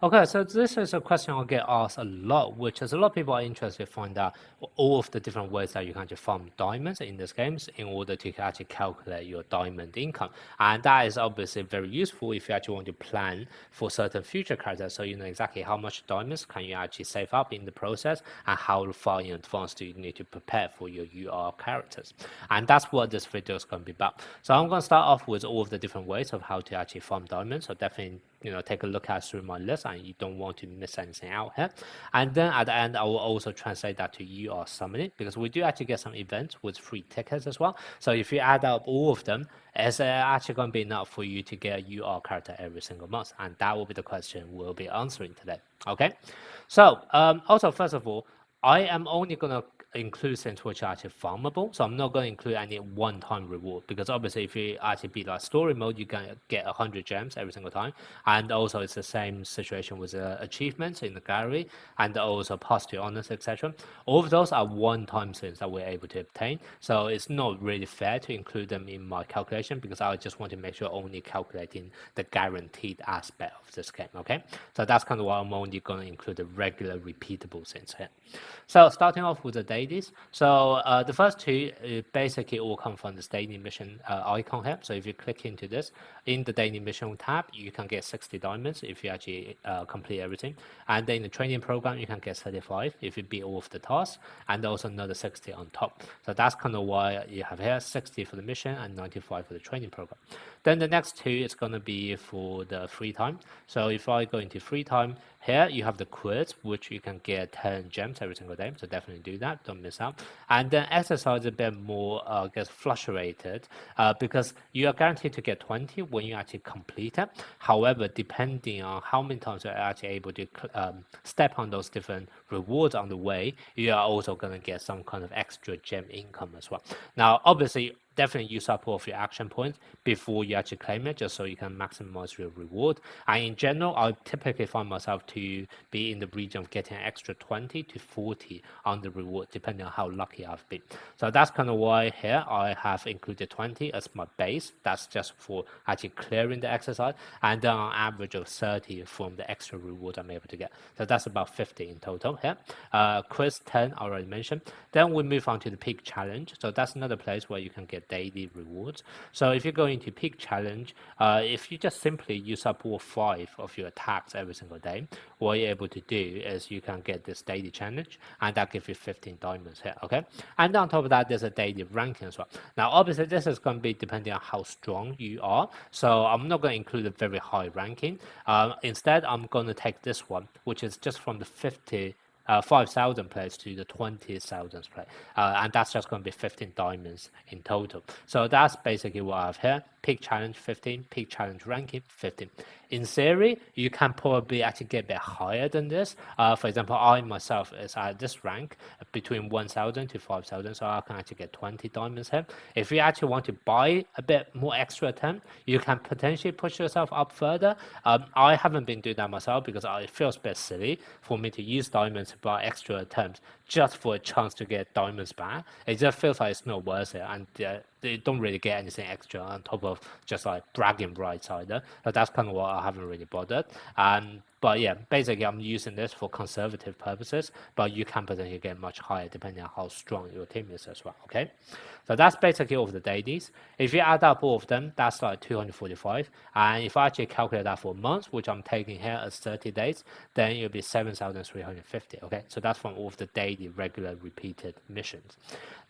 Okay, so this is a question I get asked a lot, which is a lot of people are interested to find out all of the different ways that you can actually farm diamonds in this games in order to actually calculate your diamond income. And that is obviously very useful if you actually want to plan for certain future characters, so you know exactly how much diamonds can you actually save up in the process and how far in advance do you need to prepare for your UR characters. And that's what this video is going to be about. So I'm going to start off with all of the different ways of how to actually farm diamonds. So definitely take a look at through my list and you don't want to miss anything out here. And then at the end, I will also translate that to UR summoning because we do actually get some events with free tickets as well. So if you add up all of them, it's actually going to be enough for you to get a UR character every single month. And that will be the question we'll be answering today. Okay. So also, first of all, I am only going to include things which are actually farmable. So I'm not going to include any one-time reward because obviously if you actually beat like story mode, you can get 100 gems every single time. And also it's the same situation with achievements in the gallery and also past to honors, etc. All of those are one-time things that we're able to obtain. So it's not really fair to include them in my calculation because I just want to make sure only calculating the guaranteed aspect of this game, okay? So that's kind of why I'm only going to include the regular repeatable things here. So starting off with the dailies. So the first two basically all come from this daily mission icon here. So if you click into this, in the daily mission tab, you can get 60 diamonds if you actually complete everything. And then in the training program, you can get 35 if you beat all of the tasks, and also another 60 on top. So that's kind of why you have here 60 for the mission and 95 for the training program. Then the next two is going to be for the free time. So if I go into free time, here you have the quiz, which you can get 10 gems every single day. So definitely do that. Don't miss out. And then exercise is a bit more, gets fluctuated because you are guaranteed to get 20 when you actually complete it. However, depending on how many times you're actually able to step on those different rewards on the way, you are also going to get some kind of extra gem income as well. Now, obviously, definitely use up all of your action points before you actually claim it, just so you can maximize your reward. And in general, I typically find myself to be in the region of getting an extra 20 to 40 on the reward, depending on how lucky I've been. So that's kind of why here I have included 20 as my base. That's just for actually clearing the exercise, and then on average of 30 from the extra reward I'm able to get. So that's about 50 in total here. Quiz 10 I already mentioned. Then we move on to the peak challenge. So that's another place where you can get daily rewards. So if you go into peak challenge, if you just simply use up all 5 of your attacks every single day, what you're able to do is you can get this daily challenge, and that gives you 15 diamonds here, okay? And on top of that, there's a daily ranking as well. Now, obviously, this is going to be depending on how strong you are, so I'm not going to include a very high ranking. Instead, I'm going to take this one, which is just from the 5,000 place to the 20,000 place, and that's just going to be 15 diamonds in total. So that's basically what I have here. Peak challenge 15, peak challenge ranking 15. In theory, you can probably actually get a bit higher than this. For example, I myself is at this rank between 1,000 to 5,000, so I can actually get 20 diamonds here. If you actually want to buy a bit more extra attempt, you can potentially push yourself up further. I haven't been doing that myself because it feels a bit silly for me to use diamonds to buy extra attempts just for a chance to get diamonds back. It just feels like it's not worth it, and they don't really get anything extra on top of just like bragging rights either. So that's kind of why I haven't really bothered. But yeah, basically I'm using this for conservative purposes, but you can potentially get much higher depending on how strong your team is as well, okay? So that's basically all of the dailies. If you add up all of them, that's like 245. And if I actually calculate that for a month, which I'm taking here as 30 days, then it'll be 7,350, okay? So that's from all of the daily, regular, repeated missions.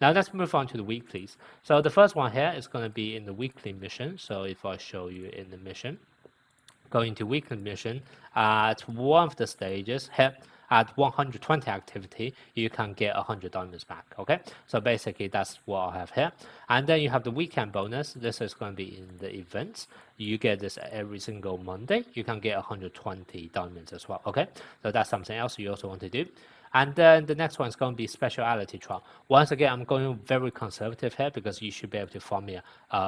Now let's move on to the weeklies. So the first one here is going to be in the weekly mission. So if I show you in the mission, going to weekly mission, at one of the stages here, at 120 activity, you can get 100 diamonds back, okay? So basically that's what I have here. And then you have the weekend bonus. This is going to be in the events. You get this every single Monday. You can get 120 diamonds as well, okay? So that's something else you also want to do. And then the next one is going to be speciality trial. Once again, I'm going very conservative here because you should be able to farm it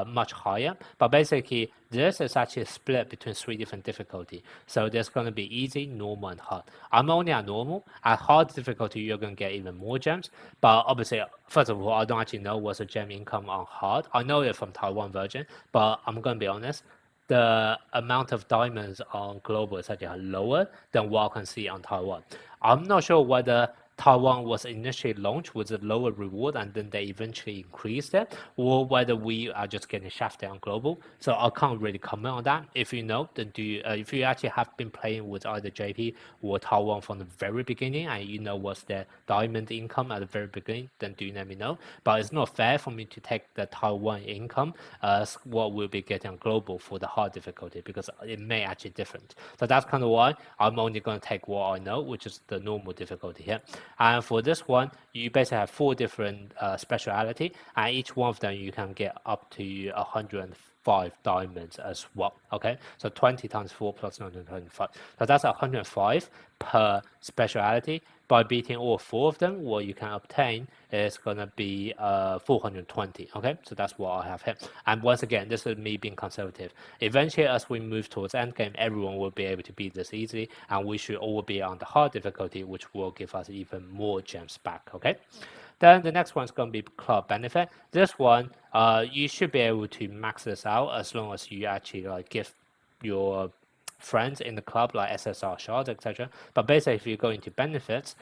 much higher. But basically, this is actually split between 3 different difficulty. So there's going to be easy, normal, and hard. I'm only at normal. At hard difficulty, you're going to get even more gems. But obviously, first of all, I don't actually know what's the gem income on hard. I know it from Taiwan version, but I'm going to be honest. the amount of diamonds on global is actually lower than what I can see on Taiwan. I'm not sure whether Taiwan was initially launched with a lower reward and then they eventually increased it, or whether we are just getting shafted on global. So I can't really comment on that. If you know, then if you actually have been playing with either JP or Taiwan from the very beginning and you know what's their diamond income at the very beginning, then do let me know. But it's not fair for me to take the Taiwan income as what we'll be getting on global for the hard difficulty because it may actually different. So that's kind of why I'm only going to take what I know, which is the normal difficulty here. And for this one, you basically have 4 different speciality, and each one of them you can get up to 105 diamonds as well. Okay, so 20 times 4 plus 925. So that's 105 per speciality. By beating all 4 of them, what you can obtain is going to be 420. Okay, so that's what I have here. And once again, this is me being conservative. Eventually, as we move towards endgame, everyone will be able to beat this easily, and we should all be on the hard difficulty, which will give us even more gems back. Okay. Then the next one is going to be club benefit. This one, you should be able to max this out as long as you actually like give your friends in the club like SSR shards, etc. But basically, if you go into benefits,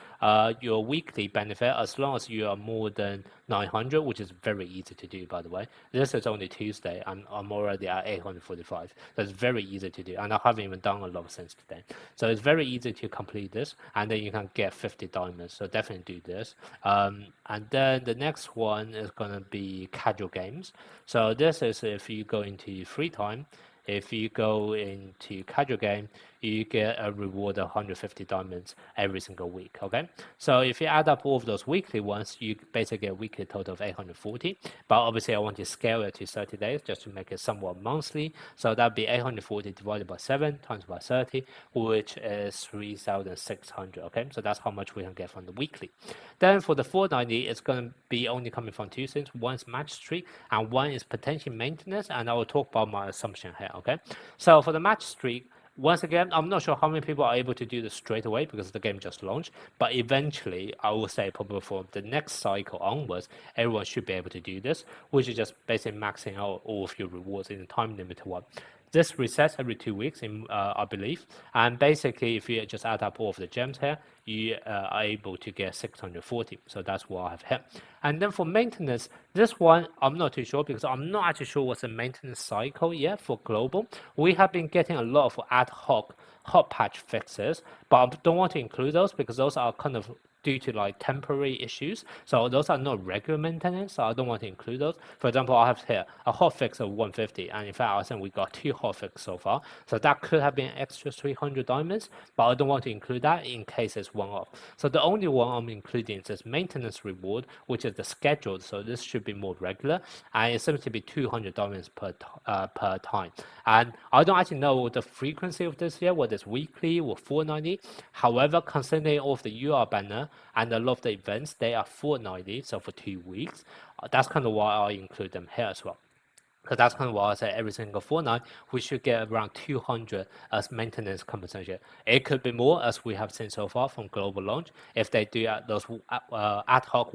your weekly benefit, as long as you are more than 900, which is very easy to do, by the way. This is only Tuesday, and I'm already at 845. So it's very easy to do, and I haven't even done a lot since today. So it's very easy to complete this, and then you can get 50 diamonds. So definitely do this. And then the next one is going to be casual games. So this is if you go into free time. If you go into casual game, you get a reward of 150 diamonds every single week, okay? So if you add up all of those weekly ones, you basically get a weekly total of 840. But obviously I want to scale it to 30 days just to make it somewhat monthly. So that'd be 840 divided by 7 times by 30, which is 3,600, okay? So that's how much we can get from the weekly. Then for the 490, it's going to be only coming from 2 things. One is match streak, and one is potential maintenance, and I will talk about my assumption here, okay? So for the match streak, once again, I'm not sure how many people are able to do this straight away because the game just launched, but eventually, I will say probably from the next cycle onwards, everyone should be able to do this, which is just basically maxing out all of your rewards in a time limited one. This resets every 2 weeks, I believe, and basically, if you just add up all of the gems here, you are able to get 640. So that's what I have here. And then for maintenance, this one I'm not too sure because I'm not actually sure what's the maintenance cycle yet for global. We have been getting a lot of ad hoc hot patch fixes, but I don't want to include those because those are kind of due to like temporary issues. So those are not regular maintenance, so I don't want to include those. For example, I have here a hot fix of 150, and in fact, I think we got 2 hot fixes so far. So that could have been extra 300 diamonds, but I don't want to include that in case it's one-off. So the only one I'm including is this maintenance reward, which is the scheduled. So this should be more regular, and it seems to be 200 diamonds per time. And I don't actually know the frequency of this yet, whether it's weekly or 490. However, considering all of the UR banner and a lot of the events, they are 490, so for 2 weeks. That's kind of why I include them here as well. So that's kind of why I say every single fortnight, we should get around 200 as maintenance compensation. It could be more, as we have seen so far from global launch. If they do those ad hoc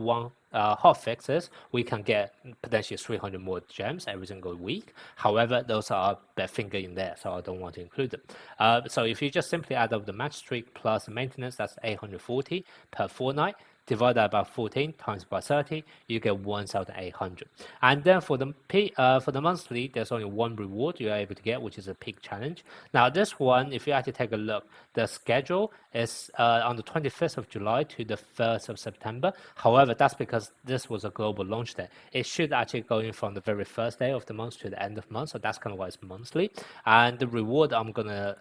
hot fixes, we can get potentially 300 more gems every single week. However, those are bad finger in there, so I don't want to include them. So if you just simply add up the match streak plus maintenance, that's 840 per fortnight. Divide that by 14 times by 30, you get 1,800. And then for the monthly, there's only one reward you're able to get, which is a peak challenge. Now this one, if you actually take a look, the schedule is on the 25th of July to the 1st of September. However, that's because this was a global launch day. It should actually go in from the very first day of the month to the end of the month, so that's kind of why it's monthly. And the reward I'm gonna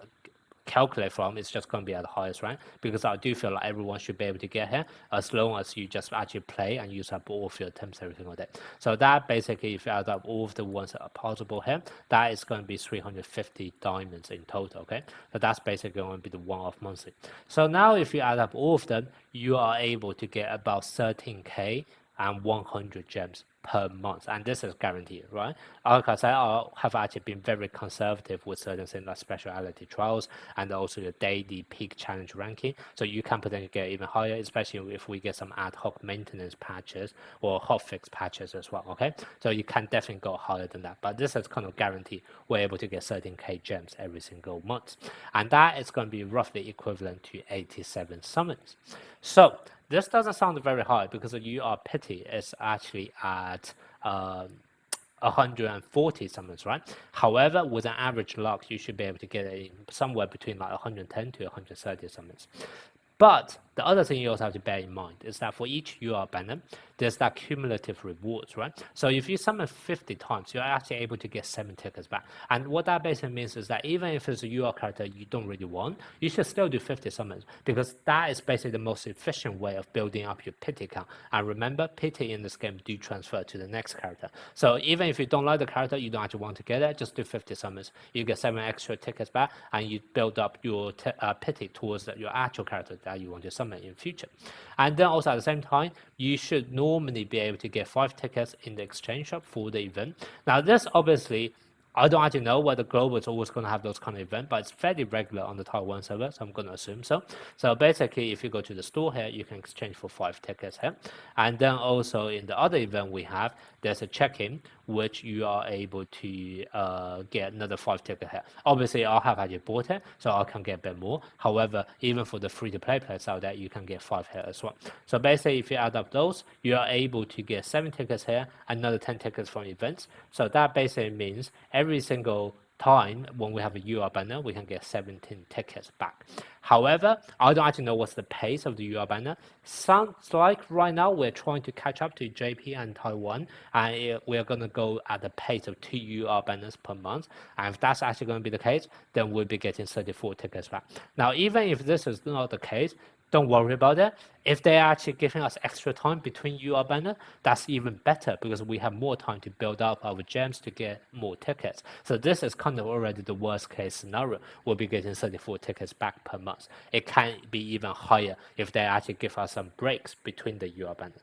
calculate from is just going to be at the highest rank because I do feel like everyone should be able to get here as long as you just actually play and use up all of your attempts every single day. So that basically, if you add up all of the ones that are possible here, that is going to be 350 diamonds in total, okay? So that's basically going to be the one-off monthly. So now if you add up all of them, you are able to get about 13k and 100 gems per month, and this is guaranteed, right? Like I said, I have actually been very conservative with certain things like specialty trials and also the daily peak challenge ranking. So you can potentially get even higher, especially if we get some ad hoc maintenance patches or hotfix patches as well. Okay, so you can definitely go higher than that, but this is kind of guaranteed. We're able to get 13k gems every single month, and that is going to be roughly equivalent to 87 summons. So this doesn't sound very high because you are pity is actually at 140 summons, right? However, with an average luck, you should be able to get it somewhere between like 110 to 130 summons. But the other thing you also have to bear in mind is that for each UR banner, there's that cumulative rewards, right? So if you summon 50 times, you're actually able to get 7 tickets back. And what that basically means is that even if it's a UR character you don't really want, you should still do 50 summons because that is basically the most efficient way of building up your pity count. And remember, pity in this game do transfer to the next character. So even if you don't like the character, you don't actually want to get it, just do 50 summons. You get 7 extra tickets back and you build up your pity towards your actual character that you want to summon in future. And then also at the same time, you should normally be able to get 5 tickets in the exchange shop for the event. Now this obviously, I don't actually know whether global is always going to have those kind of events, but it's fairly regular on the Taiwan server, so I'm going to assume so. So basically, if you go to the store here, you can exchange for 5 tickets here. And then also in the other event we have, there's a check-in, which you are able to get another 5 tickets here. Obviously, I have actually bought it, so I can get a bit more. However, even for the free-to-play players out there, you can get 5 here as well. So basically, if you add up those, you are able to get 7 tickets here, another 10 tickets from events. So that basically means every single time when we have a UR banner, we can get 17 tickets back. However, I don't actually know what's the pace of the UR banner. Sounds like right now we're trying to catch up to JP and Taiwan, and we're going to go at the pace of 2 UR banners per month. And if that's actually going to be the case, then we'll be getting 34 tickets back. Now, even if this is not the case, don't worry about it. If they're actually giving us extra time between UR banner, that's even better because we have more time to build up our gems to get more tickets. So this is kind of already the worst case scenario. We'll be getting 34 tickets back per month. It can be even higher if they actually give us some breaks between the UR banners.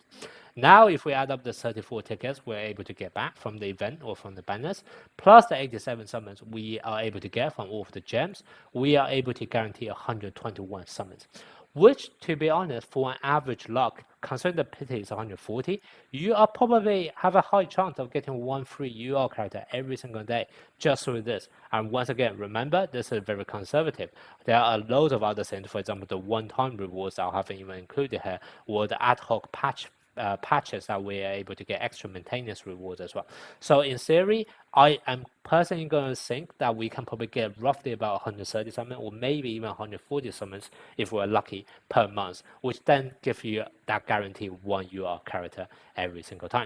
Now, if we add up the 34 tickets we're able to get back from the event or from the banners, plus the 87 summons we are able to get from all of the gems, we are able to guarantee 121 summons. Which, to be honest, for an average luck, considering the pity is 140, you are probably have a high chance of getting 1 free UR character every single day just through this. And once again, remember, this is very conservative. There are loads of other things, for example, the one-time rewards I haven't even included here, or the ad hoc patches that we are able to get extra maintenance rewards as well. So in theory, I am personally going to think that we can probably get roughly about 130 summons or maybe even 140 summons if we're lucky per month, which then gives you that guarantee 1 UR character every single time.